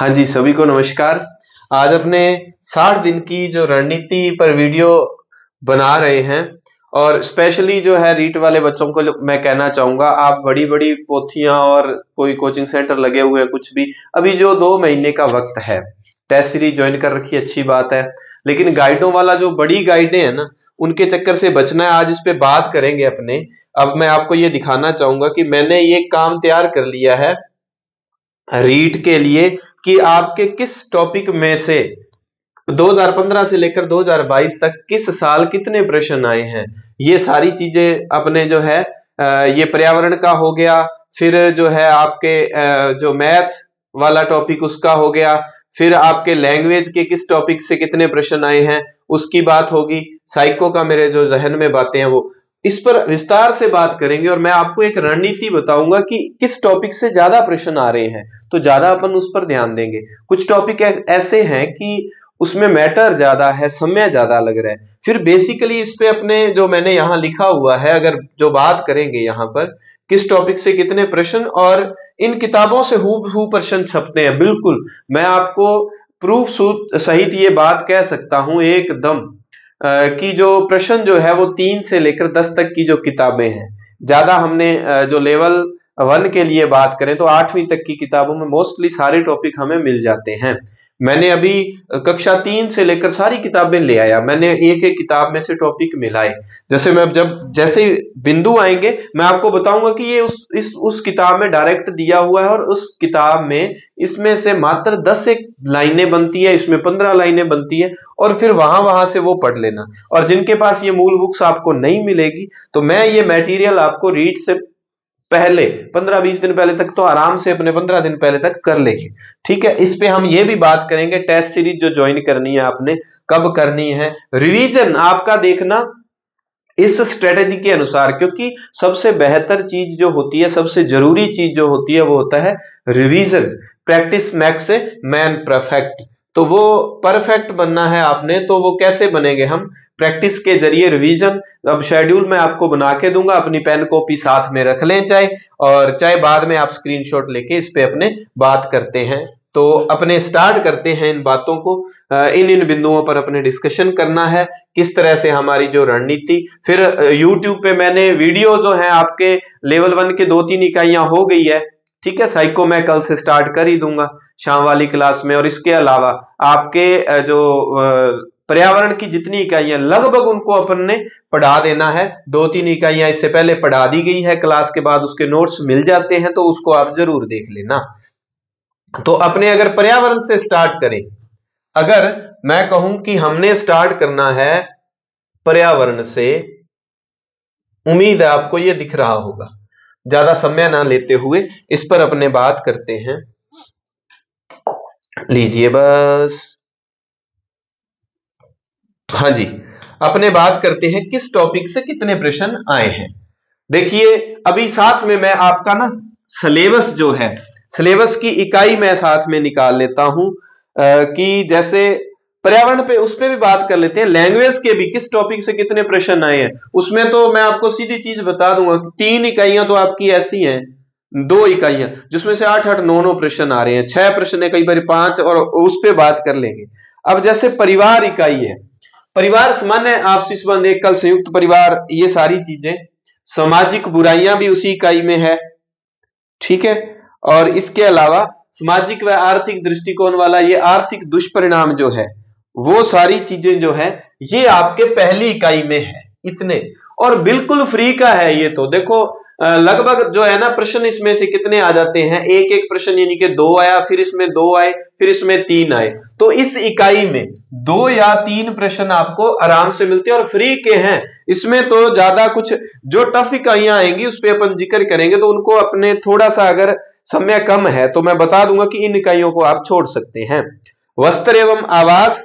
हाँ जी, सभी को नमस्कार। आज अपने 60 दिन की जो रणनीति पर वीडियो बना रहे हैं और स्पेशली जो है रीट वाले बच्चों को मैं कहना चाहूंगा, आप बड़ी-बड़ी पोथियां और कोई कोचिंग सेंटर लगे हुए हैं कुछ भी, अभी जो 2 महीने का वक्त है, टेस्ट सीरीज ज्वाइन कर रखी अच्छी बात है, लेकिन गाइडों वाला जो बड़ी गाइडें हैं ना, उनके चक्कर से बचना है। आज इस पे बात करेंगे अपने। अब मैं आपको ये दिखाना चाहूंगा कि मैंने ये काम तैयार कर लिया है रीट के लिए कि आपके किस टॉपिक में से 2015 से लेकर 2022 तक किस साल कितने प्रश्न आए हैं। ये सारी चीजें अपने जो है ये पर्यावरण का हो गया, फिर जो है आपके जो मैथ वाला टॉपिक उसका हो गया, फिर आपके लैंग्वेज के किस टॉपिक से कितने प्रश्न आए हैं उसकी बात होगी, साइको का मेरे जो जहन में बातें हैं वो, इस पर विस्तार से बात करेंगे और मैं आपको एक रणनीति बताऊंगा कि किस टॉपिक से ज्यादा प्रश्न आ रहे हैं तो ज्यादा अपन उस पर ध्यान देंगे। कुछ टॉपिक ऐसे हैं कि उसमें मैटर ज्यादा है, समय ज्यादा लग रहा है। फिर बेसिकली इस पे अपने जो मैंने यहाँ लिखा हुआ है, अगर जो बात करेंगे यहाँ पर किस टॉपिक से कितने प्रश्न, और इन किताबों से हूबहू प्रश्न छपते हैं। बिल्कुल मैं आपको प्रूफ सहित ये बात कह सकता हूं एकदम कि जो प्रश्न जो है वो 3 से लेकर 10 तक की जो किताबें हैं, ज्यादा हमने जो लेवल 1 के लिए बात करें तो 8वीं तक की किताबों में मोस्टली सारे टॉपिक हमें मिल जाते हैं। मैंने अभी कक्षा 3 से लेकर सारी किताबें ले आया, मैंने एक एक किताब में से टॉपिक मिलाए। जैसे मैं जैसे बिंदु आएंगे मैं आपको बताऊंगा कि ये उस किताब में डायरेक्ट दिया हुआ है और उस किताब में इसमें से मात्र 10 एक लाइनें बनती है, इसमें 15 लाइनें बनती है, और फिर वहां से वो पढ़ लेना। और जिनके पास ये मूल बुक्स आपको नहीं मिलेगी तो मैं ये मटेरियल आपको रीड से पहले 15-20 दिन पहले तक तो आराम से अपने 15 दिन पहले तक कर लेंगे। ठीक है, इस पे हम ये भी बात करेंगे टेस्ट सीरीज जो ज्वाइन करनी है आपने कब करनी है, रिवीजन आपका देखना इस स्ट्रेटेजी के अनुसार, क्योंकि सबसे बेहतर चीज जो होती है, सबसे जरूरी चीज जो होती है वो होता है revision. Practice max a man perfect. तो वो परफेक्ट बनना है आपने, तो वो कैसे बनेंगे हम? प्रैक्टिस के जरिए, रिवीजन। अब शेड्यूल मैं आपको बना के दूंगा, अपनी पेन कॉपी साथ में रख लें चाहे, और चाहे बाद में आप स्क्रीनशॉट लेके इस पे अपने बात करते हैं। तो अपने स्टार्ट करते हैं इन बातों को, इन बिंदुओं पर अपने डिस्कशन करना है किस तरह से हमारी जो रणनीति। फिर YouTube पे मैंने वीडियो जो है आपके लेवल 1 के 2-3 इकाइयां हो गई है। ठीक है, साइको मैं कल से स्टार्ट कर ही दूंगा शाम वाली क्लास में, और इसके अलावा आपके जो पर्यावरण की जितनी इकाइयां लगभग उनको अपन ने पढ़ा देना है। 2-3 इकाइयां इससे पहले पढ़ा दी गई है, क्लास के बाद उसके नोट्स मिल जाते हैं तो उसको आप जरूर देख लेना। तो अपने अगर पर्यावरण से स्टार्ट करें, अगर मैं कहूं कि हमने स्टार्ट करना है पर्यावरण से, उम्मीद है आपको ये दिख रहा होगा। ज्यादा समय ना लेते हुए इस पर अपने बात करते हैं। लीजिए बस, हाँ जी, अपने बात करते हैं किस टॉपिक से कितने प्रश्न आए हैं। देखिए अभी साथ में मैं आपका ना सिलेबस जो है, सिलेबस की इकाई मैं साथ में निकाल लेता हूं कि जैसे पर्यावरण पे उस पे भी बात कर लेते हैं, लैंग्वेज के भी किस टॉपिक से कितने प्रश्न आए हैं। उसमें तो मैं आपको सीधी चीज बता दूंगा कि 3 इकाइयां तो आपकी ऐसी हैं, 2 इकाइयां जिसमें से 8-8 9 प्रश्न आ रहे हैं, 6 प्रश्न है, कई बार 5, और उस पे बात कर लेंगे। अब जैसे परिवार इकाई है, परिवार सामान्य आपसी संबंध, एकल संयुक्त परिवार, ये सारी चीजें, सामाजिक बुराइयां भी उसी इकाई में है। ठीक है, और इसके अलावा सामाजिक व आर्थिक दृष्टिकोण वाला ये आर्थिक दुष्परिणाम जो है, वो सारी चीजें जो है ये आपके पहली इकाई में है। इतने, और बिल्कुल फ्री का है ये। तो देखो लगभग जो है ना प्रश्न इसमें से कितने आ जाते हैं, एक एक प्रश्न यानी कि 2 आया, फिर इसमें 2 आए, फिर इसमें 3 आए, तो इस इकाई में 2 या 3 प्रश्न आपको आराम से मिलते हैं और फ्री के हैं। इसमें तो ज्यादा कुछ जो टफ इकाइयां आएंगी उस पर अपन जिक्र करेंगे, तो उनको अपने थोड़ा सा अगर समय कम है तो मैं बता दूंगा कि इन इकाइयों को आप छोड़ सकते हैं। वस्त्र एवं आवास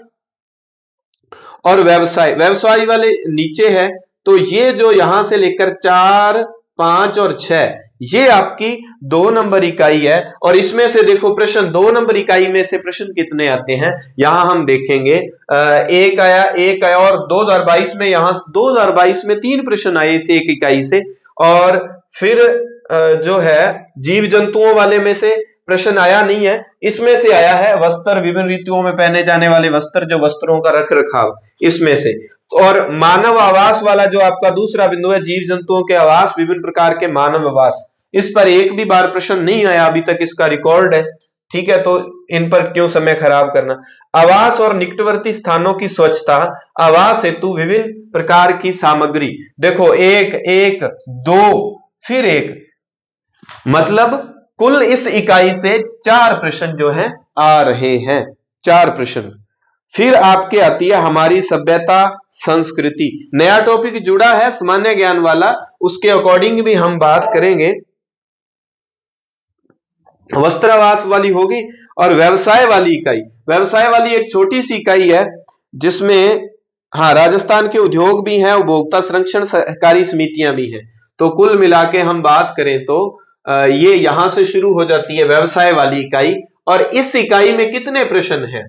और व्यवसाय, व्यवसाय वाले नीचे है, तो ये जो यहां से लेकर 4, 5 और 6 ये आपकी 2 नंबर इकाई है। और इसमें से देखो प्रश्न 2 नंबर इकाई में से प्रश्न कितने आते हैं, यहां हम देखेंगे एक आया, और 2022 में यहां 2022 में 3 प्रश्न आए इस एक इकाई से। और फिर जो है जीव जंतुओं वाले में से प्रश्न आया नहीं है, इसमें से आया है वस्त्र, विभिन्न ऋतुओं में पहने जाने वाले वस्त्र, जो वस्त्रों का रख रखाव, इसमें से। और मानव आवास वाला जो आपका दूसरा बिंदु है, जीव जंतुओं के आवास, विभिन्न प्रकार के मानव आवास, इस पर एक भी बार प्रश्न नहीं आया अभी तक, इसका रिकॉर्ड है। ठीक है, तो इन पर क्यों समय खराब करना। आवास और निकटवर्ती स्थानों की स्वच्छता, आवास हेतु विभिन्न प्रकार की सामग्री। देखो, एक एक दो फिर एक, मतलब कुल इस इकाई से 4 प्रश्न जो हैं आ रहे हैं, 4 प्रश्न। फिर आपके आती है हमारी सभ्यता संस्कृति, नया टॉपिक जुड़ा है सामान्य ज्ञान वाला, उसके अकॉर्डिंग भी हम बात करेंगे। वस्त्रावास वाली होगी, और व्यवसाय वाली इकाई, व्यवसाय वाली एक छोटी सी इकाई है जिसमें हाँ राजस्थान के उद्योग भी हैं, उपभोक्ता संरक्षण सहकारी समितियां भी हैं। तो कुल मिला के हम बात करें तो ये यहां से शुरू हो जाती है व्यवसाय वाली इकाई। और इस इकाई में कितने प्रश्न हैं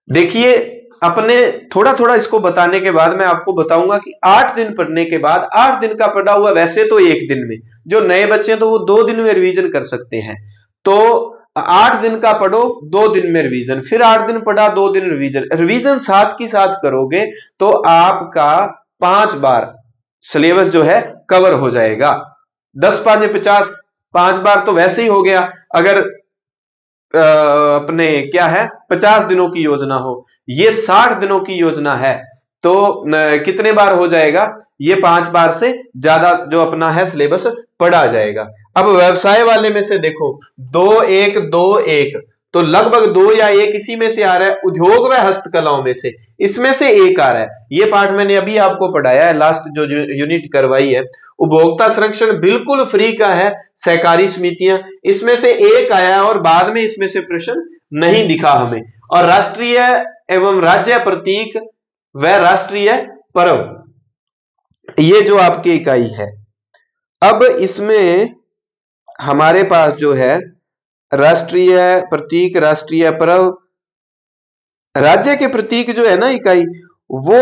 देखिए, अपने थोड़ा थोड़ा इसको बताने के बाद मैं आपको बताऊंगा कि 8 दिन पढ़ने के बाद, 8 दिन का पढ़ा हुआ वैसे तो 1 दिन में, जो नए बच्चे हैं तो वो 2 दिन में रिवीजन कर सकते हैं। तो 8 दिन का पढ़ो, 2 दिन में रिवीजन, फिर 8 दिन पढ़ा, 2 दिन रिवीजन, रिवीजन साथ की साथ करोगे तो आपका 5 बार सिलेबस जो है कवर हो जाएगा। 10 5 50, 5 बार तो वैसे ही हो गया। अगर अपने क्या है 50 दिनों की योजना हो, ये 60 दिनों की योजना है, तो कितने बार हो जाएगा, ये 5 बार से ज्यादा जो अपना है सिलेबस पढ़ा जाएगा। अब व्यवसाय वाले में से देखो, 2 1 2 1, तो लगभग 2 या 1 इसी में से आ रहा है। उद्योग व हस्तकलाओं में से इसमें से 1 आ रहा है, ये पाठ मैंने अभी आपको पढ़ाया है, लास्ट जो यूनिट करवाई है। उपभोक्ता संरक्षण बिल्कुल फ्री का है, सहकारी समितियां, इसमें से 1 आया है, और बाद में इसमें से प्रश्न नहीं दिखा हमें। और राष्ट्रीय एवं राज्य प्रतीक व राष्ट्रीय पर्व, ये जो आपकी इकाई है। अब इसमें हमारे पास जो है राष्ट्रीय प्रतीक, राष्ट्रीय पर्व, राज्य के प्रतीक जो है ना इकाई, वो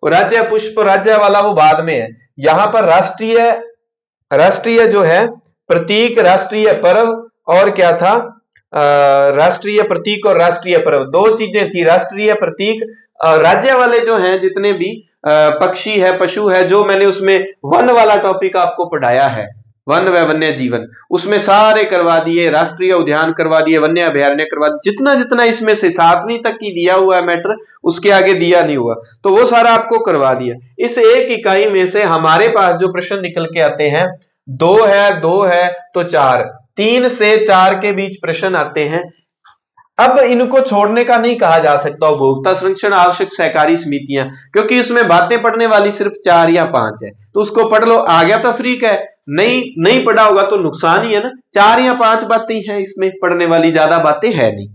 राज्य पुष्प, राज्य वाला वो बाद में है। यहां पर राष्ट्रीय जो है प्रतीक, राष्ट्रीय पर्व, और क्या था, राष्ट्रीय प्रतीक और राष्ट्रीय पर्व, 2 चीजें थी। राष्ट्रीय प्रतीक, राज्य वाले जो हैं जितने भी पक्षी है, पशु है, जो मैंने उसमें वन वाला टॉपिक आपको पढ़ाया है, वन व वन्य जीवन, उसमें सारे करवा दिए, राष्ट्रीय उद्यान करवा दिए, वन्य अभयारण्य करवा दिए, जितना जितना इसमें से 7वीं तक की दिया हुआ है मैटर, उसके आगे दिया नहीं हुआ, तो वो सारा आपको करवा दिया। इस एक इकाई में से हमारे पास जो प्रश्न निकल के आते हैं, 2 है तो 4, 3 से 4 के बीच प्रश्न आते हैं। अब इनको छोड़ने का नहीं कहा जा सकता उपभोक्ता संरक्षण, आवश्यक सहकारी समितियां, क्योंकि इसमें बातें पढ़ने वाली सिर्फ 4 या 5 है, तो उसको पढ़ लो, आ गया तो फ्री का है, नहीं पढ़ा होगा तो नुकसान ही है ना। 4 या 5 बातें हैं इसमें पढ़ने वाली, ज्यादा बातें है नहीं।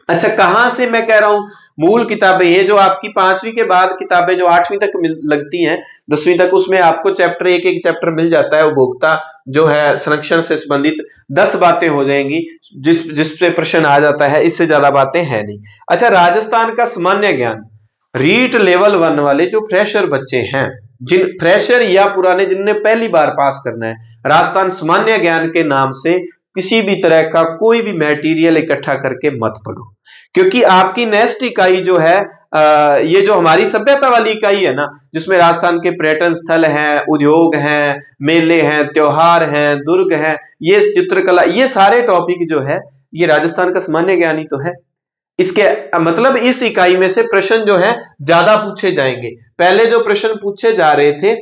अच्छा, कहां से मैं कह रहा हूं, मूल किताबें, ये जो आपकी 5वीं के बाद किताबें जो 8वीं तक लगती हैं, 10वीं तक, उसमें आपको चैप्टर एक चैप्टर मिल जाता है, उपभोक्ता जो है संरक्षण से संबंधित 10 बातें हो जाएंगी, जिसपे प्रश्न आ जाता है, इससे ज्यादा बातें है नहीं। अच्छा, राजस्थान का सामान्य ज्ञान, रीट लेवल 1 वाले जो फ्रेशर बच्चे हैं, जिन फ्रेशर या पुराने, जिनने पहली बार पास करना है, राजस्थान सामान्य ज्ञान के नाम से किसी भी तरह का कोई भी मटेरियल इकट्ठा करके मत पढ़ो, क्योंकि आपकी नेक्स्ट इकाई जो है, ये जो हमारी सभ्यता वाली इकाई है ना, जिसमें राजस्थान के पर्यटन स्थल हैं, उद्योग हैं, मेले हैं, त्योहार हैं, दुर्ग हैं, ये चित्रकला, ये सारे टॉपिक जो है, ये राजस्थान का सामान्य ज्ञान ही तो है। इसके मतलब इस इकाई में से प्रश्न जो है ज्यादा पूछे जाएंगे। पहले जो प्रश्न पूछे जा रहे थे,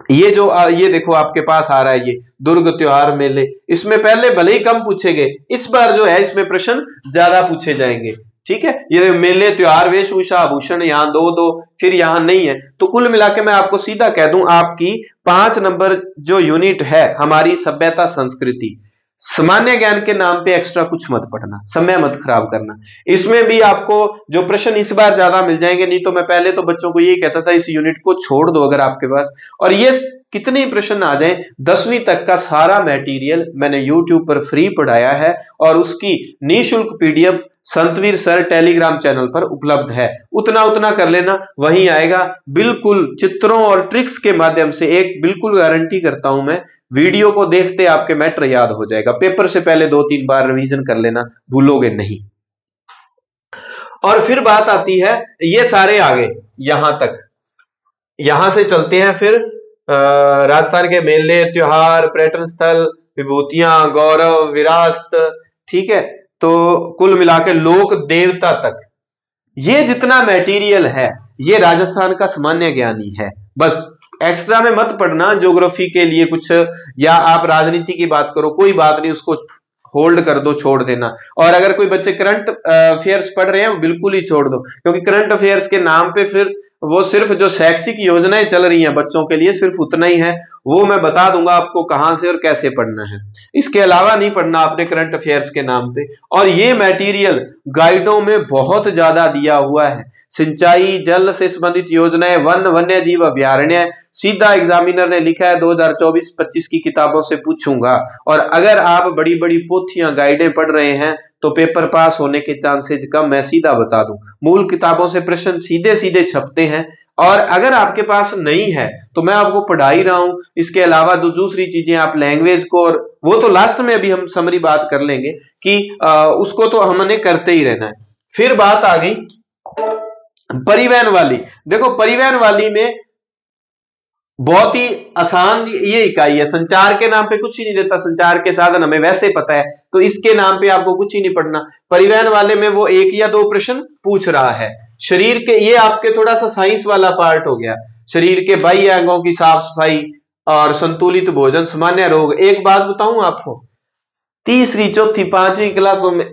ये देखो आपके पास आ रहा है, ये दुर्ग त्योहार मेले, इसमें पहले भले ही कम पूछे गए, इस बार जो है इसमें प्रश्न ज्यादा पूछे जाएंगे। ठीक है, ये मेले, त्योहार, वेशभूषा, आभूषण, यहां 2 फिर यहां नहीं है, तो कुल मिला के मैं आपको सीधा कह दूं, आपकी 5 नंबर जो यूनिट है हमारी सभ्यता संस्कृति, सामान्य ज्ञान के नाम पे एक्स्ट्रा कुछ मत पढ़ना, समय मत खराब करना। इसमें भी आपको जो प्रश्न इस बार ज्यादा मिल जाएंगे, नहीं तो मैं पहले तो बच्चों को यही कहता था, इस यूनिट को छोड़ दो अगर आपके पास। और ये कितने प्रश्न आ जाएं, 10वीं तक का सारा मटेरियल मैंने YouTube पर फ्री पढ़ाया है और उसकी निःशुल्क PDF संतवीर सर टेलीग्राम चैनल पर उपलब्ध है। उतना उतना कर लेना, वहीं आएगा। बिल्कुल चित्रों और ट्रिक्स के माध्यम से, एक बिल्कुल गारंटी करता हूं मैं, वीडियो को देखते आपके मैटर याद हो जाएगा। पेपर से पहले 2-3 बार रिवीजन कर लेना, भूलोगे नहीं। और फिर बात आती है, ये सारे आगे यहां तक, यहां से चलते हैं फिर राजस्थान के मेले, त्योहार, पर्यटन स्थल, विभूतियां, गौरव, विरासत, ठीक है। तो कुल मिलाकर लोक देवता तक ये जितना मटेरियल है ये राजस्थान का सामान्य ज्ञान ही है। बस एक्स्ट्रा में मत पढ़ना ज्योग्राफी के लिए कुछ, या आप राजनीति की बात करो, कोई बात नहीं, उसको होल्ड कर दो, छोड़ देना। और अगर कोई बच्चे करंट अफेयर्स पढ़ रहे हैं बिल्कुल ही छोड़ दो, क्योंकि करंट अफेयर्स के नाम पे फिर वो सिर्फ जो शैक्षिक योजनाएं चल रही हैं बच्चों के लिए सिर्फ उतना ही है, वो मैं बता दूंगा आपको कहां से और कैसे पढ़ना है। इसके अलावा नहीं पढ़ना आपने करंट अफेयर्स के नाम पे। और ये मटेरियल गाइडों में बहुत ज्यादा दिया हुआ है। सिंचाई, जल से संबंधित योजनाएं, वन वन्य जीव अभ्यारण्य, सीधा एग्जामिनर ने लिखा है 2024-25 की किताबों से पूछूंगा। और अगर आप बड़ी बड़ी पोथियां गाइडें पढ़ रहे हैं तो पेपर पास होने के चांसेस कम, मैं सीधा बता दूं। मूल किताबों से प्रश्न सीधे सीधे छपते हैं। और अगर आपके पास नहीं है तो मैं आपको पढ़ा ही रहा हूं। इसके अलावा दूसरी चीजें आप लैंग्वेज को, और वो तो लास्ट में अभी हम समरी बात कर लेंगे कि उसको तो हमने करते ही रहना है। फिर बात आ गई परिवहन वाली। देखो परिवहन वाली में बहुत ही आसान ये इकाई है। संचार के नाम पे कुछ ही नहीं देता, संचार के साधन हमें वैसे पता है, तो इसके नाम पे आपको कुछ ही नहीं पढ़ना। परिवहन वाले में वो 1 या 2 प्रश्न पूछ रहा है। शरीर के, ये आपके थोड़ा सा साइंस वाला पार्ट हो गया। शरीर के बाह्य अंगों की साफ सफाई और संतुलित भोजन, सामान्य रोग। एक बात बताऊं आपको, तीसरी, चौथी, 5वीं क्लासों में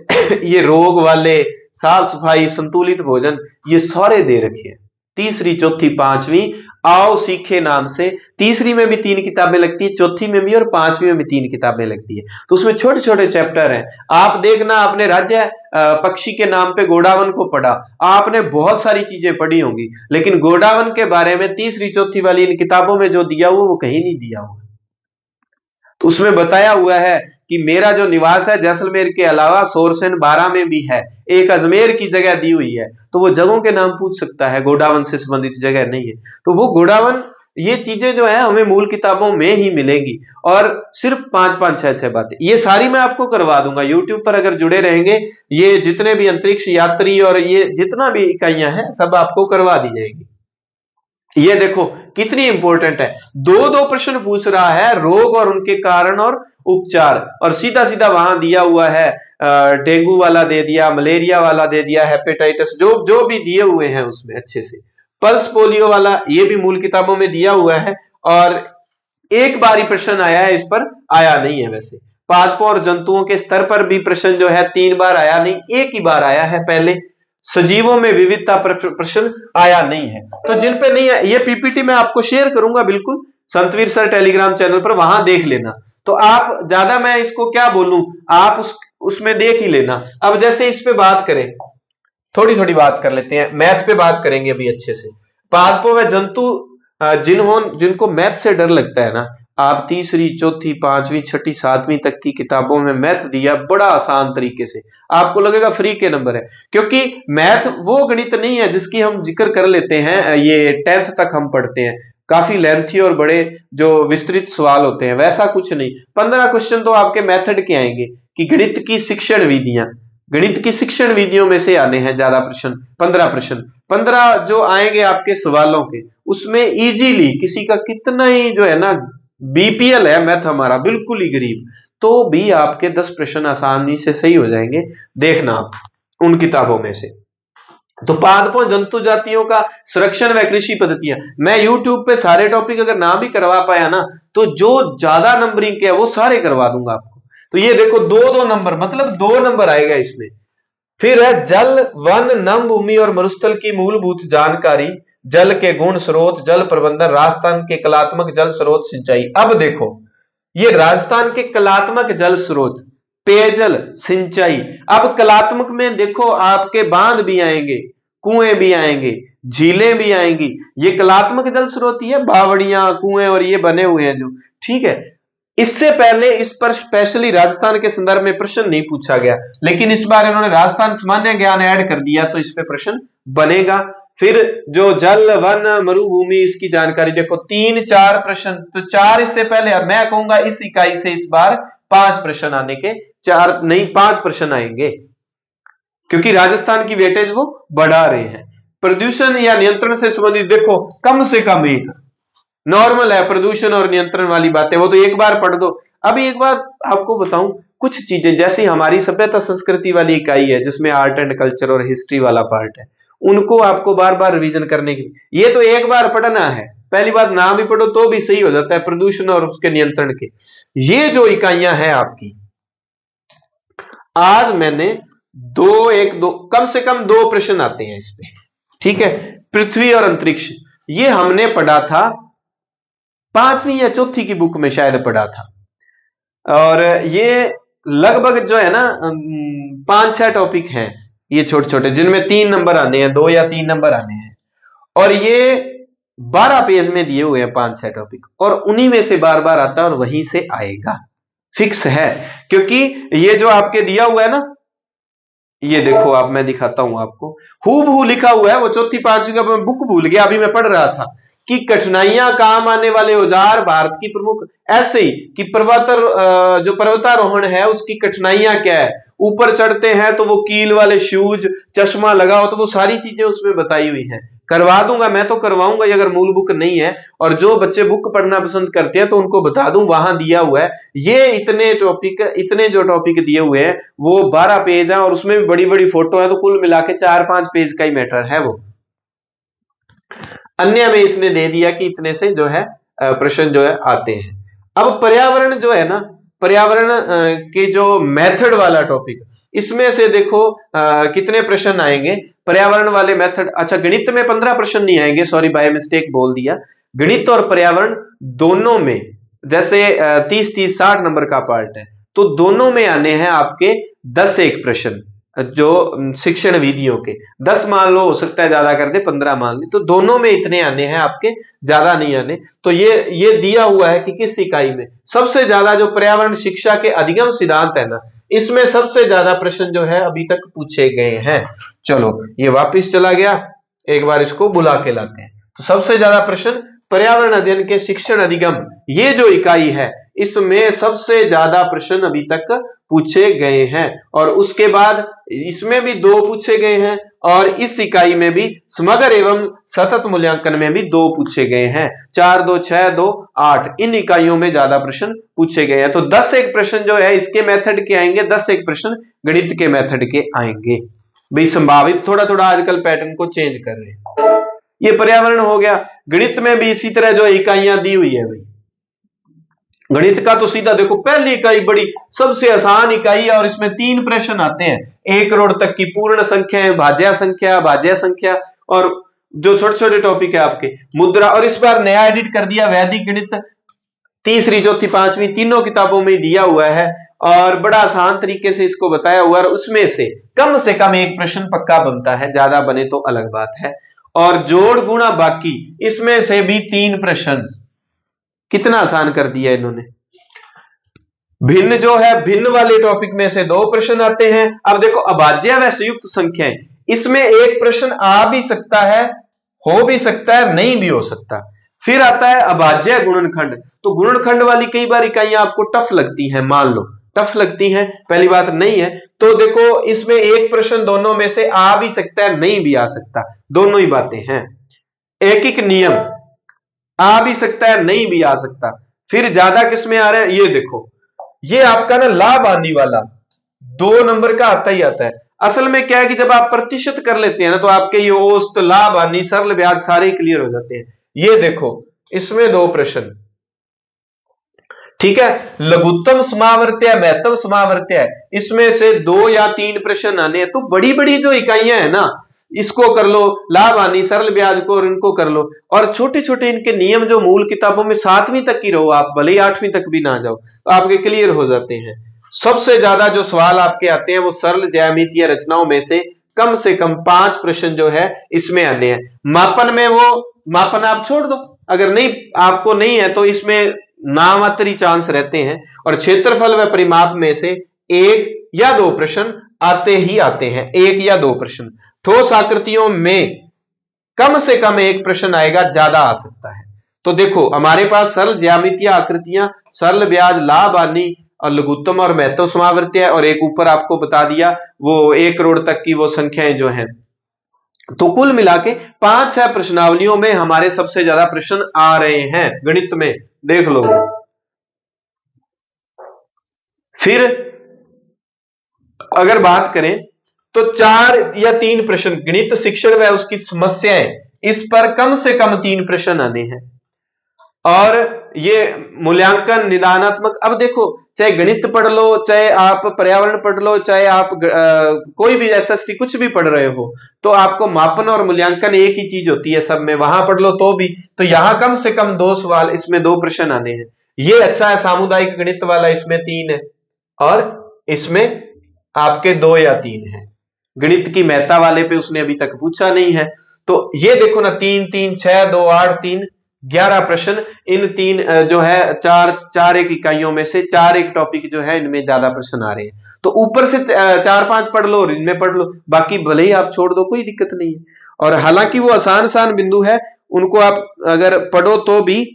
ये रोग वाले, साफ सफाई, संतुलित भोजन, ये सारे दे रखे हैं। तीसरी, चौथी, 5वीं आओ सीखे नाम से। तीसरी में भी 3 किताबें लगती है, चौथी में भी और 5वीं में भी 3 किताबें लगती है। तो उसमें छोटे छोटे चैप्टर हैं। आप देखना, आपने राज्य पक्षी के नाम पे गोडावन को पढ़ा, आपने बहुत सारी चीजें पढ़ी होंगी, लेकिन गोडावन के बारे में तीसरी चौथी वाली इन किताबों में जो दिया हुआ वो कहीं नहीं दिया हुआ। तो उसमें बताया हुआ है कि मेरा जो निवास है जैसलमेर के अलावा सोरसेन 12 में भी है, एक अजमेर की जगह दी हुई है। तो वो जगहों के नाम पूछ सकता है, गोडावन से संबंधित जगह नहीं है। तो वो गोडावन, ये चीजें जो है हमें मूल किताबों में ही मिलेंगी। और सिर्फ 5-5, 6-6 बातें, ये सारी मैं आपको करवा दूंगा। यूट्यूब पर अगर जुड़े रहेंगे, ये जितने भी अंतरिक्ष यात्री और ये जितना भी इकाइयां हैं सब आपको करवा दी जाएगी। ये देखो कितनी इंपॉर्टेंट है। 2-2 प्रश्न पूछ रहा है, रोग और उनके कारण और उपचार, और सीधा सीधा वहां दिया हुआ है। डेंगू वाला दे दिया, मलेरिया वाला दे दिया, हेपेटाइटिस, जो जो भी दिए हुए हैं उसमें अच्छे से। पल्स पोलियो वाला ये भी मूल किताबों में दिया हुआ है। और एक बार ही प्रश्न आया है, इस पर आया नहीं है। वैसे पादपों और जंतुओं के स्तर पर भी प्रश्न जो है 3 बार आया नहीं, एक ही बार आया है पहले। सजीवों में विविधता प्रश्न आया नहीं है। तो जिन पे नहीं है, ये पीपीटी मैं आपको शेयर करूंगा बिल्कुल संतवीर सर टेलीग्राम चैनल पर, वहां देख लेना। तो आप ज्यादा, मैं इसको क्या बोलूं, आप उसमें देख ही लेना। अब जैसे इस पे बात करें, थोड़ी थोड़ी बात कर लेते हैं, मैथ पे बात करेंगे अभी अच्छे से। पादपों व जंतु, जिनको मैथ से डर लगता है ना, आप तीसरी, चौथी, 5वीं, 6ठी, 7वीं तक की किताबों में मैथ दिया बड़ा आसान तरीके से, आपको लगेगा फ्री के नंबर है। क्योंकि मैथ वो गणित नहीं है जिसकी हम जिक्र कर लेते हैं, ये 10th तक हम पढ़ते हैं, काफी लेंथी और बड़े जो विस्तृत सवाल होते हैं, वैसा कुछ नहीं। 15 क्वेश्चन तो आपके मेथड के आएंगे कि गणित की शिक्षण विधियां, गणित की शिक्षण विधियों में से आने हैं ज्यादा प्रश्न। 15 प्रश्न, 15 जो आएंगे आपके सवालों के, उसमें इजीली किसी का कितना ही जो है ना बीपीएल है मैथ हमारा, बिल्कुल ही गरीब, तो भी आपके 10 प्रश्न आसानी से सही हो जाएंगे। देखना आप उन किताबों में से। तो पादपों जंतु जातियों का संरक्षण व कृषि पद्धतियां, मैं यूट्यूब पे सारे टॉपिक अगर ना भी करवा पाया ना, तो जो ज्यादा नंबरिंग के है वो सारे करवा दूंगा आपको। तो ये देखो 2-2 नंबर, मतलब 2 नंबर आएगा इसमें। फिर है जल, वन, नम भूमि और मरुस्थल की मूलभूत जानकारी, जल के गुण, स्रोत, जल प्रबंधन, राजस्थान के कलात्मक जल स्रोत, सिंचाई। अब देखो ये राजस्थान के कलात्मक जल स्रोत, पेयजल, सिंचाई। अब कलात्मक में देखो आपके बांध भी आएंगे, कुएं भी आएंगे, झीलें भी आएंगी। ये कलात्मक जल स्रोत ही है, बावड़ियां, कुएं और ये बने हुए हैं जो, ठीक है। इससे पहले इस पर स्पेशली राजस्थान के संदर्भ में प्रश्न नहीं पूछा गया, लेकिन इस बार इन्होंने राजस्थान सामान्य ज्ञान ऐड कर दिया तो इस पे प्रश्न बनेगा। फिर जो जल, वन, मरुभूमि, इसकी जानकारी देखो, 3-4 प्रश्न, तो 4 इससे पहले, मैं कहूंगा इस इकाई से इस बार 5 प्रश्न आने के, 4 नहीं 5 प्रश्न आएंगे, क्योंकि राजस्थान की वेटेज वो बढ़ा रहे हैं। प्रदूषण या नियंत्रण से संबंधित देखो कम से कम एक नॉर्मल है, प्रदूषण और नियंत्रण वाली बातें, वो तो एक बार पढ़ दो। अभी एक बार आपको बताऊं, कुछ चीजें जैसे हमारी सभ्यता संस्कृति वाली इकाई है जिसमें आर्ट एंड कल्चर और हिस्ट्री वाला पार्ट है, उनको आपको बार बार रिवीजन करने की, ये तो एक बार पढ़ना है, पहली बात नाम भी पढ़ो तो भी सही हो जाता है, प्रदूषण और उसके नियंत्रण के। ये जो इकाइयां हैं आपकी, आज मैंने कम से कम 2 प्रश्न आते हैं इस पे, ठीक है। पृथ्वी और अंतरिक्ष, ये हमने पढ़ा था 5वीं या चौथी की बुक में शायद पढ़ा था, और ये लगभग जो है ना 5-6 टॉपिक हैं ये छोटे छोटे, जिनमें 3 नंबर आने हैं, 2 या 3 नंबर आने हैं, और ये 12 पेज में दिए हुए हैं 5-6 टॉपिक, और उन्हीं में से बार बार आता है और वहीं से आएगा, फिक्स है। क्योंकि ये जो आपके दिया हुआ है ना, ये देखो आप, मैं दिखाता हूं आपको, हूबहू लिखा हुआ है, वो चौथी 5वीं का मैं बुक भूल गया, अभी मैं पढ़ रहा था कि कठिनाइयां काम आने वाले औजार भारत की प्रमुख, ऐसे ही कि जो पर्वतारोहण है उसकी कठिनाइयां क्या है, ऊपर चढ़ते हैं तो वो कील वाले शूज, चश्मा लगाओ, तो वो सारी चीजें उसमें बताई हुई हैं। करवा दूंगा, मैं तो करवाऊंगा अगर मूल बुक नहीं है, और जो बच्चे बुक पढ़ना पसंद करते हैं तो उनको बता दूं, वहां दिया हुआ है ये इतने जो टॉपिक दिए हुए हैं वो 12 पेज है, और उसमें भी बड़ी बड़ी फोटो है, तो कुल मिला के 4-5 पेज का ही मैटर है वो। अन्य में इसने दे दिया कि इतने से जो है प्रश्न जो है आते हैं। अब पर्यावरण जो है ना, पर्यावरण के जो मेथड वाला टॉपिक, इसमें से देखो कितने प्रश्न आएंगे पर्यावरण वाले मेथड। अच्छा, गणित में 15 प्रश्न नहीं आएंगे, सॉरी बाय मिस्टेक बोल दिया। गणित और पर्यावरण दोनों में, जैसे 30-30 60 नंबर का पार्ट है, तो दोनों में आने हैं आपके 10-1 प्रश्न, जो शिक्षण विधियों के 10 मान लो, हो सकता है ज्यादा कर दे 15 मान ली, तो दोनों में इतने आने हैं आपके, ज्यादा नहीं आने। तो ये दिया हुआ है कि किस इकाई में सबसे ज्यादा जो पर्यावरण शिक्षा के अधिगम सिद्धांत है ना, इसमें सबसे ज्यादा प्रश्न जो है अभी तक पूछे गए हैं। चलो ये वापिस चला गया, एक बार इसको बुला के लाते हैं। तो सबसे ज्यादा प्रश्न पर्यावरण अध्ययन के शिक्षण अधिगम, ये जो इकाई है इसमें सबसे ज्यादा प्रश्न अभी तक पूछे गए हैं, और उसके बाद इसमें भी 2 पूछे गए हैं, और इस इकाई में भी समग्र एवं सतत मूल्यांकन में भी 2 पूछे गए हैं। 4, 2, 6, 2, 8 इन इकाइयों में ज्यादा प्रश्न पूछे गए हैं। तो 10-1 प्रश्न जो है इसके मेथड के आएंगे, 10-1 प्रश्न गणित के मेथड के आएंगे। भाई संभावित थोड़ा थोड़ा आजकल पैटर्न को चेंज कर रहे हैं। ये पर्यावरण हो गया। गणित में भी इसी तरह जो इकाइयां दी हुई है भाई, गणित का तो सीधा देखो, पहली इकाई बड़ी सबसे आसान इकाई है, और इसमें 3 प्रश्न आते हैं 1 करोड़ तक की पूर्ण संख्या, भाज्य संख्या, और जो छोटे छोटे टॉपिक है आपके मुद्रा। और इस बार नया एडिट कर दिया वैदिक गणित, 3री, 4थी, 5वीं तीनों किताबों में दिया हुआ है, और बड़ा आसान तरीके से इसको बताया हुआ है। उसमें से कम 1 प्रश्न पक्का बनता है, ज्यादा बने तो अलग बात है। और जोड़ गुणा बाकी, इसमें से भी 3 प्रश्न, कितना आसान कर दिया इन्होंने। भिन्न जो है, भिन्न वाले टॉपिक में से 2 प्रश्न आते हैं। अब देखो अभाज्य व संयुक्त संख्याएं, इसमें 1 प्रश्न आ भी सकता है, हो भी सकता है, नहीं भी हो सकता। फिर आता है अभाज्य गुणनखंड, तो गुणनखंड वाली कई बार इकाइयां आपको टफ लगती हैं, मान लो टफ लगती हैं, पहली बात नहीं है, तो देखो इसमें 1 प्रश्न दोनों में से आ भी सकता है, नहीं भी आ सकता, दोनों ही बातें हैं। एकिक नियम आ भी सकता है, नहीं भी आ सकता। फिर ज्यादा किसमें आ रहे हैं, ये देखो, ये आपका ना लाभ आने वाला 2 नंबर का आता ही आता है। असल में क्या है कि जब आप प्रतिशत कर लेते हैं ना, तो आपके ये औसत, लाभ हानि, सरल ब्याज सारे क्लियर हो जाते हैं। ये देखो इसमें 2 प्रश्न, ठीक है। लघुत्तम समावर्त्य, महत्तम समावर्त्य, इसमें से 2 या 3 प्रश्न आने हैं। तो बड़ी बड़ी जो इकाइयां है ना, इसको कर लो, लाभ हानि, सरल ब्याज को, और इनको कर लो। और छोटे छोटे इनके नियम जो मूल किताबों में 7वीं तक की रहो आप, भले ही 8वीं तक भी ना जाओ, तो आपके क्लियर हो जाते हैं। सबसे ज्यादा जो सवाल आपके आते हैं वो सरल ज्यामितीय रचनाओं में से कम से कम 5 प्रश्न जो है इसमें आने हैं। मापन में वो मापन आप छोड़ दो, अगर नहीं आपको नहीं है तो इसमें नामात्र ही चांस रहते हैं। और क्षेत्रफल व परिमाप में से 1 या 2 प्रश्न आते ही आते हैं, 1 या 2 प्रश्न। ठोस आकृतियों में कम से कम 1 प्रश्न आएगा, ज्यादा आ सकता है। तो देखो हमारे पास सरल ज्यामितीय आकृतियां, सरल ब्याज, लाभ हानि और लघुत्तम और महत्तम समावृत्ति है, और एक ऊपर आपको बता दिया वो 1 करोड़ तक की वो संख्याएं जो हैं। तो कुल मिला के 5-6 प्रश्नावलियों में हमारे सबसे ज्यादा प्रश्न आ रहे हैं गणित में, देख लो। फिर अगर बात करें तो 4 या 3 प्रश्न गणित शिक्षण व उसकी समस्याएं, इस पर कम से कम 3 प्रश्न आने हैं। और ये मूल्यांकन निदानात्मक, अब देखो चाहे गणित पढ़ लो, चाहे आप पर्यावरण पढ़ लो, चाहे आप कोई भी एसएसटी कुछ भी पढ़ रहे हो, तो आपको मापन और मूल्यांकन एक ही चीज होती है सब में, वहां पढ़ लो तो भी। तो यहां कम से कम 2 सवाल, इसमें 2 प्रश्न आने हैं। ये अच्छा है सामुदायिक गणित वाला, इसमें 3 है और इसमें आपके 2 या 3 है। गणित की महत्ता वाले पे उसने अभी तक पूछा नहीं है। तो ये देखो ना, 3 3 6 2 8 3 11 प्रश्न, इन 3 जो है 4 एक इकाइयों में से 4 एक टॉपिक जो है इनमें ज्यादा प्रश्न आ रहे हैं। तो ऊपर से 4-5 पढ़ लो और इनमें पढ़ लो, बाकी भले ही आप छोड़ दो, कोई दिक्कत नहीं है। और हालांकि वो आसान बिंदु है, उनको आप अगर पढ़ो तो भी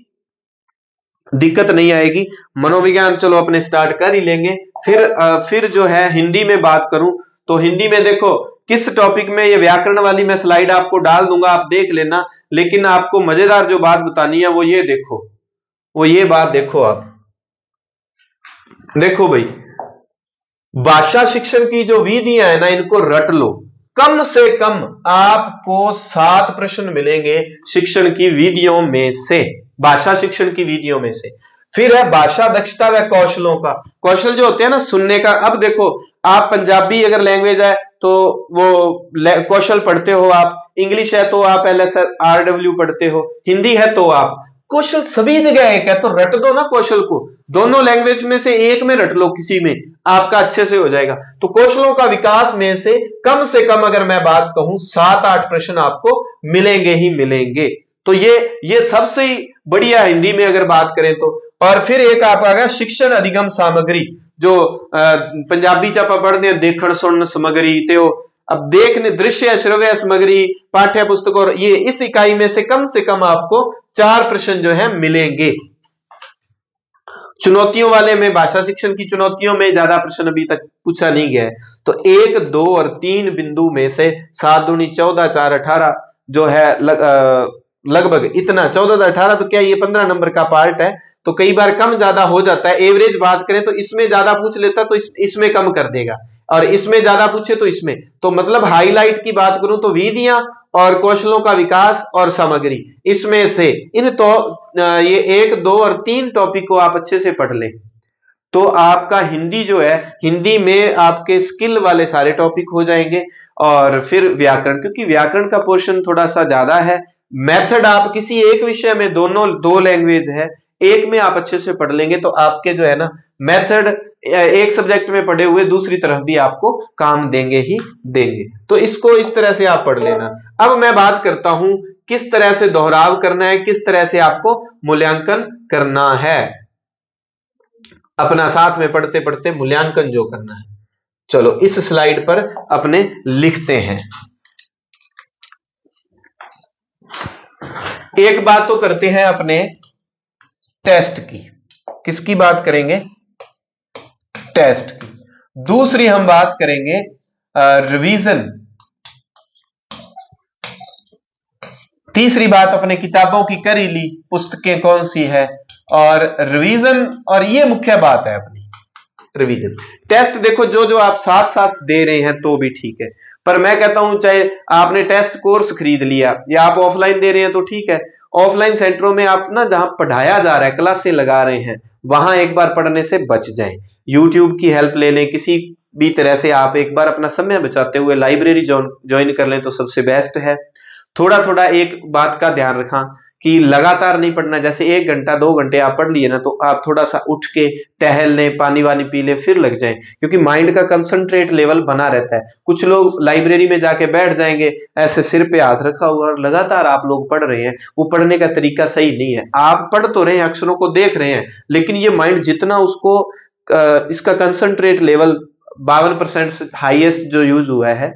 दिक्कत नहीं आएगी। मनोविज्ञान चलो अपने स्टार्ट कर ही लेंगे। फिर जो है हिंदी में बात करूं तो हिंदी में देखो किस टॉपिक में, ये व्याकरण वाली मैं स्लाइड आपको डाल दूंगा, आप देख लेना। लेकिन आपको मजेदार जो बात बतानी है वो ये देखो, वो ये बात देखो, आप देखो भाई, भाषा शिक्षण की जो विधियां है ना, इनको रट लो। कम से कम आपको 7 प्रश्न मिलेंगे शिक्षण की विधियों में से, भाषा शिक्षण की विधियों में से। फिर है भाषा दक्षता व कौशलों का, कौशल जो होते हैं ना सुनने का। अब देखो आप पंजाबी अगर लैंग्वेज है तो वो कौशल पढ़ते हो, आप इंग्लिश है तो आप LSRW पढ़ते हो, हिंदी है तो आप कौशल, सभी जगह एक है, तो रट दो ना कौशल को। दोनों लैंग्वेज में से एक में रट लो, किसी में आपका अच्छे से हो जाएगा। तो कौशलों का विकास में से कम अगर मैं बात कहूं 7-8 प्रश्न आपको मिलेंगे ही मिलेंगे। तो ये सबसे बढ़िया हिंदी में अगर बात करें तो। और फिर एक आप आ गया शिक्षण अधिगम सामग्री, जो पंजाबी च आप पढ़ने देखण सुनन सामग्री, तो अब देखने दृश्य श्रव्य सामग्री, पाठ्य पुस्तक, और ये इस इकाई में से कम आपको 4 प्रश्न जो है मिलेंगे। चुनौतियों वाले में, भाषा शिक्षण की चुनौतियों में ज्यादा प्रश्न अभी तक पूछा नहीं गया है। तो 1, 2 और 3 बिंदु में से 7 दूनी 14 4 18 जो है लगभग इतना 14 18, तो क्या ये 15 नंबर का पार्ट है, तो कई बार कम ज्यादा हो जाता है। एवरेज बात करें तो इसमें ज्यादा पूछ लेता तो इसमें कम कर देगा, और इसमें ज्यादा पूछे तो इसमें। तो मतलब हाईलाइट की बात करूं तो विधियां और कौशलों का विकास और सामग्री, इसमें से इन तो ये 1, 2 और 3 टॉपिक को आप अच्छे से पढ़ लें तो आपका हिंदी जो है, हिंदी में आपके स्किल वाले सारे टॉपिक हो जाएंगे। और फिर व्याकरण, क्योंकि व्याकरण का पोर्शन थोड़ा सा ज्यादा है। मेथड आप किसी एक विषय में, दोनों 2 लैंग्वेज है, एक में आप अच्छे से पढ़ लेंगे तो आपके जो है ना मेथड एक सब्जेक्ट में पढ़े हुए दूसरी तरफ भी आपको काम देंगे ही देंगे। तो इसको इस तरह से आप पढ़ लेना। अब मैं बात करता हूं किस तरह से दोहराव करना है, किस तरह से आपको मूल्यांकन करना है, अपना साथ में पढ़ते पढ़ते मूल्यांकन जो करना है। चलो इस स्लाइड पर अपने लिखते हैं। एक बात तो करते हैं अपने टेस्ट की, किसकी बात करेंगे, टेस्ट की। दूसरी हम बात करेंगे रिवीजन। तीसरी बात अपने किताबों की कर ही ली, पुस्तकें कौन सी है, और रिवीजन, और ये मुख्य बात है अपनी रिवीजन। टेस्ट देखो जो आप साथ साथ दे रहे हैं तो भी ठीक है, पर मैं कहता हूं चाहे आपने टेस्ट कोर्स खरीद लिया या आप ऑफलाइन दे रहे हैं तो ठीक है। ऑफलाइन सेंटरों में आप ना जहां पढ़ाया जा रहा है, क्लासें लगा रहे हैं, वहां एक बार पढ़ने से बच जाएं। यूट्यूब की हेल्प ले लें, किसी भी तरह से आप एक बार अपना समय बचाते हुए लाइब्रेरी ज्वाइन कर लें तो सबसे बेस्ट है। थोड़ा थोड़ा एक बात का ध्यान रखा कि लगातार नहीं पढ़ना। जैसे 1 घंटा 2 घंटे आप पढ़ लिए ना, तो आप थोड़ा सा उठ के टहल लें, पानी वानी पी लें, फिर लग जाएं, क्योंकि माइंड का कंसंट्रेट लेवल बना रहता है। कुछ लोग लाइब्रेरी में जाके बैठ जाएंगे ऐसे सिर पे हाथ रखा हुआ और लगातार आप लोग पढ़ रहे हैं, वो पढ़ने का तरीका सही नहीं है। आप पढ़ तो रहे हैं, अक्षरों को देख रहे हैं, लेकिन ये माइंड जितना उसको इसका कंसंट्रेट लेवल 52% हाईएस्ट जो यूज हुआ है,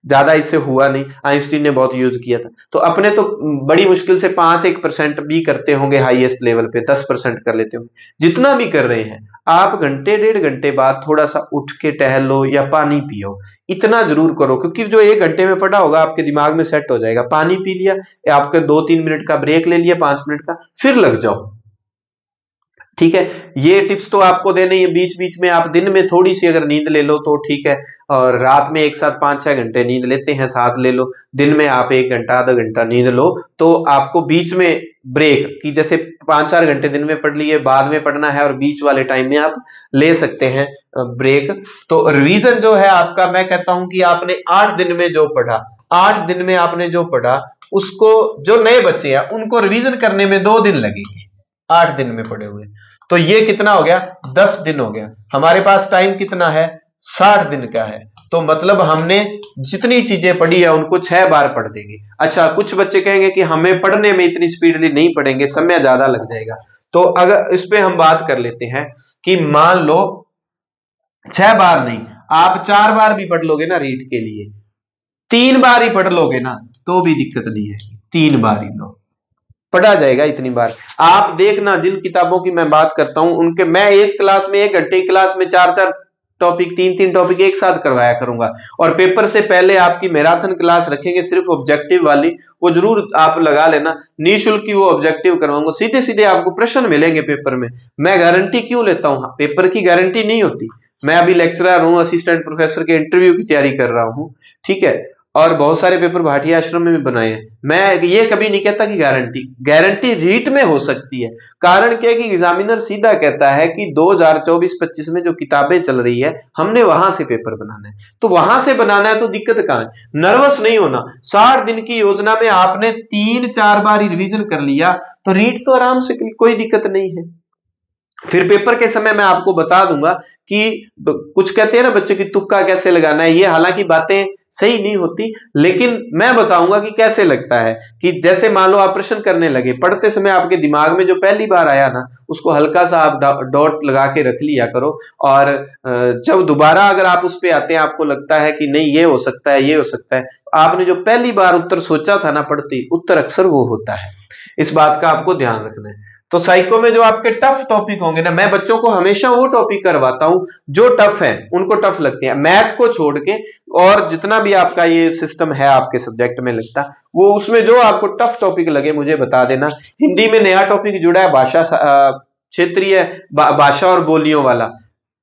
ज्यादा इससे हुआ नहीं। आइंस्टीन ने बहुत यूज किया था, तो अपने तो बड़ी मुश्किल से 5-1% भी करते होंगे, हाईएस्ट लेवल पे 10% कर लेते होंगे। जितना भी कर रहे हैं आप, घंटे 1.5 घंटे बाद थोड़ा सा उठ के टहल लो या पानी पियो, इतना जरूर करो, क्योंकि जो 1 घंटे में पढ़ा होगा आपके दिमाग में सेट हो जाएगा। पानी पी लिया, आपके 2-3 मिनट का ब्रेक ले लिया, 5 मिनट का, फिर लग जाओ। ठीक है, ये टिप्स तो आपको देने ही, बीच बीच में आप दिन में थोड़ी सी अगर नींद ले लो तो ठीक है, और रात में एक साथ 5-6 घंटे नींद लेते हैं, साथ ले लो। दिन में आप 1 घंटा आधा घंटा नींद लो, तो आपको बीच में ब्रेक की, जैसे 5-4 घंटे दिन में पढ़ लिए, बाद में पढ़ना है, और बीच वाले टाइम में आप ले सकते हैं ब्रेक। तो रिवीजन जो है आपका, मैं कहता हूं कि आपने 8 दिन में जो पढ़ा, 8 दिन में आपने जो पढ़ा, उसको, जो नए बच्चे हैं उनको रिवीजन करने में 2 दिन लगेंगे, 8 दिन में पढ़े हुए। तो ये कितना हो गया, 10 दिन हो गया। हमारे पास टाइम कितना है, 60 दिन का है। तो मतलब हमने जितनी चीजें पढ़ी है उनको 6 बार पढ़ देंगे। अच्छा, कुछ बच्चे कहेंगे कि हमें पढ़ने में इतनी स्पीडली नहीं पढ़ेंगे, समय ज्यादा लग जाएगा। तो अगर इस पे हम बात कर लेते हैं कि मान लो 6 बार नहीं, आप 4 बार भी पढ़ लोगे ना रीड के लिए, 3 बार ही पढ़ लोगे ना, तो भी दिक्कत नहीं है, 3 बार ही लो, पढ़ा जाएगा इतनी बार। आप देखना, जिन किताबों की मैं बात करता हूं उनके, मैं एक क्लास में, 1 घंटे की क्लास में 4-4 टॉपिक, 3-3 टॉपिक एक साथ करवाया करूंगा। और पेपर से पहले आपकी मैराथन क्लास रखेंगे, सिर्फ ऑब्जेक्टिव वाली, वो जरूर आप लगा लेना, निःशुल्क की वो ऑब्जेक्टिव करवाऊंगा। सीधे सीधे आपको प्रश्न मिलेंगे पेपर में। मैं गारंटी क्यों लेता हूं, पेपर की गारंटी नहीं होती। मैं अभी लेक्चरर हूं, असिस्टेंट प्रोफेसर के इंटरव्यू की तैयारी कर रहा हूं, ठीक है, और बहुत सारे पेपर भाटिया आश्रम में भी बनाए हैं। मैं ये कभी नहीं कहता कि गारंटी रीट में हो सकती है। कारण क्या है कि एग्जामिनर सीधा कहता है कि 2024-25 में जो किताबें चल रही है, हमने वहां से पेपर बनाना है। तो वहां से बनाना है तो दिक्कत कहां है, नर्वस नहीं होना। 60 दिन की योजना में आपने 3-4 बार रिवीजन कर लिया, तो रीट तो आराम से, कोई दिक्कत नहीं है। फिर पेपर के समय मैं आपको बता दूंगा कि कुछ कहते हैं ना बच्चे की तुक्का कैसे लगाना है, ये हालांकि बातें सही नहीं होती, लेकिन मैं बताऊंगा कि कैसे लगता है। कि जैसे मान लो आप प्रश्न करने लगे, पढ़ते समय आपके दिमाग में जो पहली बार आया ना, उसको हल्का सा आप डॉट लगा के रख लिया करो, और जब दोबारा अगर आप उस पे आते हैं, आपको लगता है कि नहीं ये हो सकता है, ये हो सकता है, आपने जो पहली बार उत्तर सोचा था ना पढ़ते, उत्तर अक्सर वो होता है। इस बात का आपको ध्यान रखना है। तो साइको में जो आपके टफ टॉपिक होंगे ना, मैं बच्चों को हमेशा वो टॉपिक करवाता हूं जो टफ है, उनको टफ लगते हैं, मैथ को छोड़ के। और जितना भी आपका ये सिस्टम है आपके सब्जेक्ट में लगता, वो उसमें जो आपको टफ टॉपिक लगे मुझे बता देना। हिंदी में नया टॉपिक जुड़ा है, भाषा, क्षेत्रीय भाषा और बोलियों वाला,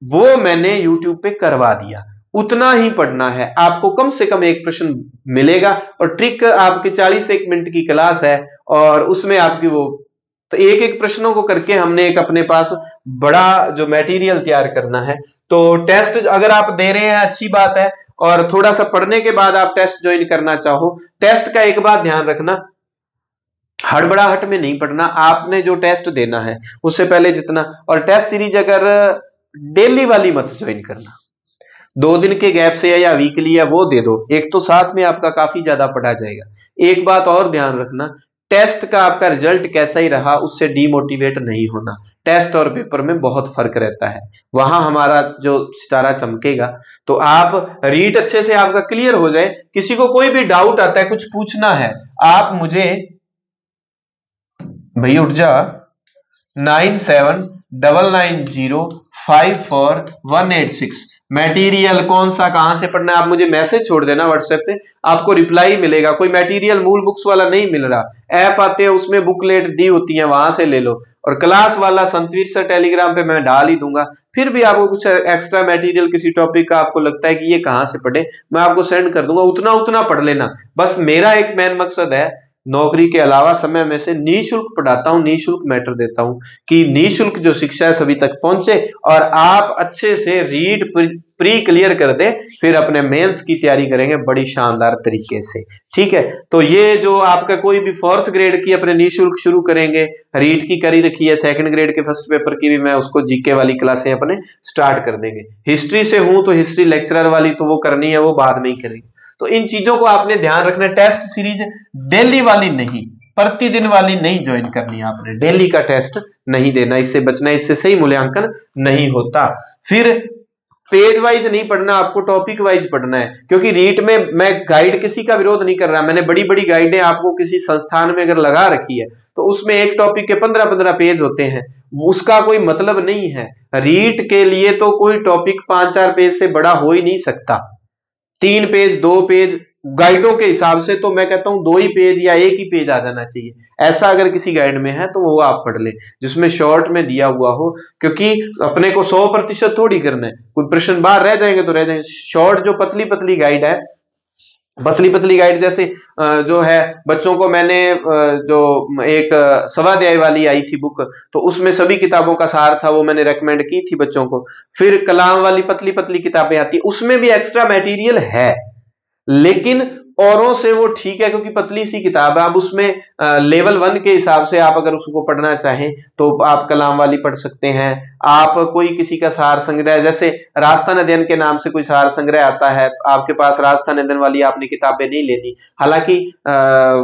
वो मैंने यूट्यूब पे करवा दिया। उतना ही पढ़ना है आपको, कम से कम एक प्रश्न मिलेगा, और ट्रिक आपके 40-1 मिनट की क्लास है, और उसमें आपकी वो, तो एक एक प्रश्नों को करके हमने एक अपने पास बड़ा जो मटेरियल तैयार करना है। तो टेस्ट अगर आप दे रहे हैं अच्छी बात है, और थोड़ा सा पढ़ने के बाद आप टेस्ट ज्वाइन करना चाहो, टेस्ट का एक बात ध्यान रखना, हड़बड़ाहट में नहीं पढ़ना। आपने जो टेस्ट देना है उससे पहले जितना, और टेस्ट सीरीज अगर डेली वाली मत ज्वाइन करना, 2 दिन के गैप से या वीकली या वो दे दो, एक तो साथ में आपका काफी ज्यादा पढ़ा जाएगा। एक बात और ध्यान रखना, टेस्ट का आपका रिजल्ट कैसा ही रहा उससे डीमोटिवेट नहीं होना। टेस्ट और पेपर में बहुत फर्क रहता है, वहां हमारा जो सितारा चमकेगा। तो आप रीड अच्छे से आपका क्लियर हो जाए, किसी को कोई भी डाउट आता है, कुछ पूछना है, आप मुझे, भाई उठ जा, 9799054186, मटेरियल कौन सा कहां से पढ़ना है, आप मुझे मैसेज छोड़ देना व्हाट्सएप पे, आपको रिप्लाई मिलेगा। कोई मटेरियल मूल बुक्स वाला नहीं मिल रहा, ऐप आते हैं उसमें बुकलेट दी होती है, वहां से ले लो। और क्लास वाला संतवीर सर टेलीग्राम पे मैं डाल ही दूंगा। फिर भी आपको कुछ एक्स्ट्रा मटेरियल किसी टॉपिक का आपको लगता है कि ये कहां से पढ़े, मैं आपको सेंड कर दूंगा, उतना उतना पढ़ लेना। बस मेरा एक मेन मकसद है, नौकरी के अलावा समय में से निःशुल्क पढ़ाता हूं, निःशुल्क मैटर देता हूं, कि निःशुल्क जो शिक्षा है सभी तक पहुंचे, और आप अच्छे से रीड प्री क्लियर कर दे, फिर अपने मेंस की तैयारी करेंगे बड़ी शानदार तरीके से। ठीक है, तो ये जो आपका कोई भी 4th ग्रेड की अपने निःशुल्क शुरू करेंगे, रीट की करी रखी है, 2nd ग्रेड के फर्स्ट पेपर की भी मैं उसको जीके वाली क्लासें अपने स्टार्ट कर देंगे। हिस्ट्री से हूं तो हिस्ट्री लेक्चरर वाली तो वो करनी है, वो बाद में ही करेंगे। तो इन चीजों को आपने ध्यान रखना। टेस्ट सीरीज डेली वाली नहीं, प्रतिदिन वाली नहीं ज्वाइन करनी है आपने, डेली का टेस्ट नहीं देना, इससे बचना, इससे सही मूल्यांकन नहीं होता। फिर पेज वाइज नहीं पढ़ना, आपको टॉपिक वाइज पढ़ना है, क्योंकि रीट में मैं गाइड किसी का विरोध नहीं कर रहा, मैंने बड़ी बड़ी गाइडें आपको किसी संस्थान में अगर लगा रखी है तो उसमें एक टॉपिक के 15-15 पेज होते हैं, उसका कोई मतलब नहीं है। रीट के लिए तो कोई टॉपिक 5-4 पेज से बड़ा हो ही नहीं सकता। 3 पेज 2 पेज गाइडों के हिसाब से तो मैं कहता हूं 2 ही पेज या 1 ही पेज आ जाना चाहिए। ऐसा अगर किसी गाइड में है तो वो आप पढ़ ले जिसमें शॉर्ट में दिया हुआ हो, क्योंकि अपने को 100% थोड़ी करना है, कोई प्रश्न बाहर रह जाएंगे तो रह जाएंगे। शॉर्ट जो पतली पतली गाइड है, पतली पतली गाइड जैसे जो है बच्चों को मैंने जो एक स्वाध्याय वाली आई थी बुक, तो उसमें सभी किताबों का सार था, वो मैंने रेकमेंड की थी बच्चों को। फिर कलाम वाली पतली पतली किताबें आती है, उसमें भी एक्स्ट्रा मटेरियल है, लेकिन औरों से वो ठीक है क्योंकि पतली सी किताब है। अब उसमें लेवल 1 के हिसाब से आप अगर उसको पढ़ना चाहें तो आप कलाम वाली पढ़ सकते हैं। आप कोई किसी का सार संग्रह, जैसे राजस्थान अध्ययन के नाम से कोई सार संग्रह आता है, आपके पास राजस्थान अध्ययन वाली आपने किताबें नहीं लेनी, हालांकि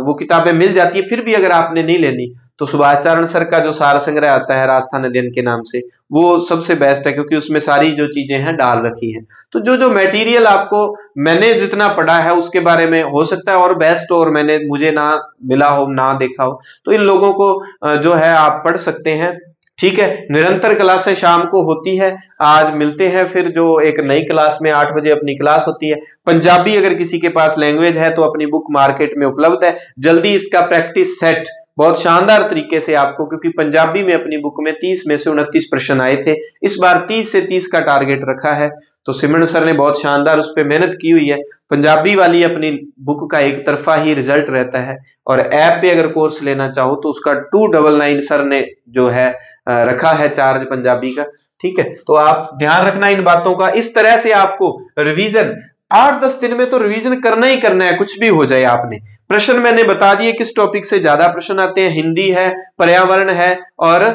वो किताबें मिल जाती है, फिर भी अगर आपने नहीं लेनी तो सुभाष चरण सर का जो सार संग्रह आता है राजस्थान अध्ययन के नाम से, वो सबसे बेस्ट है, क्योंकि उसमें सारी जो चीजें हैं डाल रखी हैं। तो जो जो मटेरियल आपको मैंने जितना पढ़ा है उसके बारे में हो सकता है और बेस्ट हो, और मैंने मुझे ना मिला हो, ना देखा हो, तो इन लोगों को जो है आप पढ़ सकते हैं। ठीक है, निरंतर क्लासें शाम को होती है। आज मिलते हैं फिर जो एक नई क्लास में, 8 बजे अपनी क्लास होती है। पंजाबी अगर किसी के पास लैंग्वेज है तो अपनी बुक मार्केट में उपलब्ध है, जल्दी इसका प्रैक्टिस सेट बहुत शानदार तरीके से आपको, क्योंकि पंजाबी में अपनी बुक में 30 में से 29 प्रश्न आए थे, इस बार 30 से 30 का टारगेट रखा है। तो सिमरन सर ने बहुत शानदार उस पर मेहनत की हुई है। पंजाबी वाली अपनी बुक का एक तरफा ही रिजल्ट रहता है, और ऐप पे अगर कोर्स लेना चाहो तो उसका 299 सर ने जो है रखा है चार्ज पंजाबी का। ठीक है, तो आप ध्यान रखना इन बातों का। इस तरह से आपको रिवीजन 8-10 दिन में तो रिवीजन करना ही करना है, कुछ भी हो जाए। आपने प्रश्न मैंने बता दिए किस टॉपिक से ज्यादा प्रश्न आते हैं, हिंदी है, पर्यावरण है और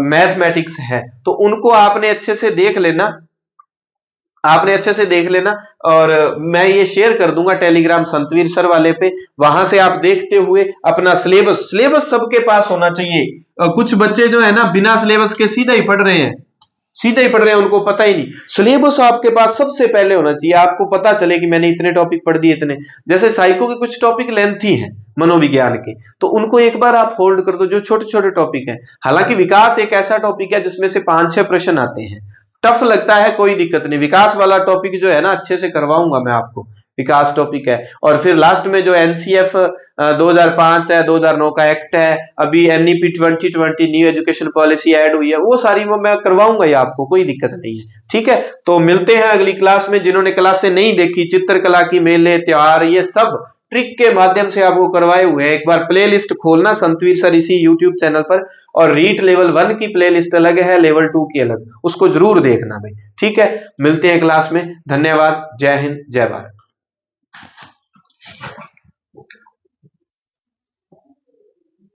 मैथमेटिक्स है, तो उनको आपने अच्छे से देख लेना, आपने अच्छे से देख लेना। और मैं ये शेयर कर दूंगा टेलीग्राम संतवीर सर वाले पे, वहां से आप देखते हुए अपना सिलेबस सबके पास होना चाहिए। कुछ बच्चे जो है ना बिना सिलेबस के सीधा ही पढ़ रहे हैं, सीधा ही पढ़ रहे हैं, उनको पता ही नहीं। सिलेबस आपके पास सबसे पहले होना चाहिए, आपको पता चले कि मैंने इतने टॉपिक पढ़ दिए, इतने। जैसे साइको के कुछ टॉपिक लेंथी हैं मनोविज्ञान के, तो उनको एक बार आप होल्ड कर दो, जो छोटे छोटे टॉपिक हैं। हालांकि विकास एक ऐसा टॉपिक है जिसमें से 5-6 प्रश्न आते हैं, टफ लगता है, कोई दिक्कत नहीं। विकास वाला टॉपिक जो है ना अच्छे से करवाऊंगा मैं आपको, विकास टॉपिक है। और फिर लास्ट में जो एनसीएफ 2005 है, 2009 का एक्ट है, अभी NEP 2020 new education policy add हुई है, वो सारी वो मैं करवाऊंगा ही आपको, कोई दिक्कत नहीं है। ठीक है, तो मिलते हैं अगली क्लास में। जिन्होंने क्लासें नहीं देखी, चित्रकला की मेले त्योहार ये सब ट्रिक के माध्यम से आपको करवाए हुए हैं। एक बार प्लेलिस्ट खोलना संतवीर सर इसी यूट्यूब चैनल पर, और रीट लेवल 1 की प्लेलिस्ट अलग है, लेवल 2 की अलग, उसको जरूर देखना भाई। ठीक है, मिलते हैं क्लास में। धन्यवाद, जय हिंद, जय भारत।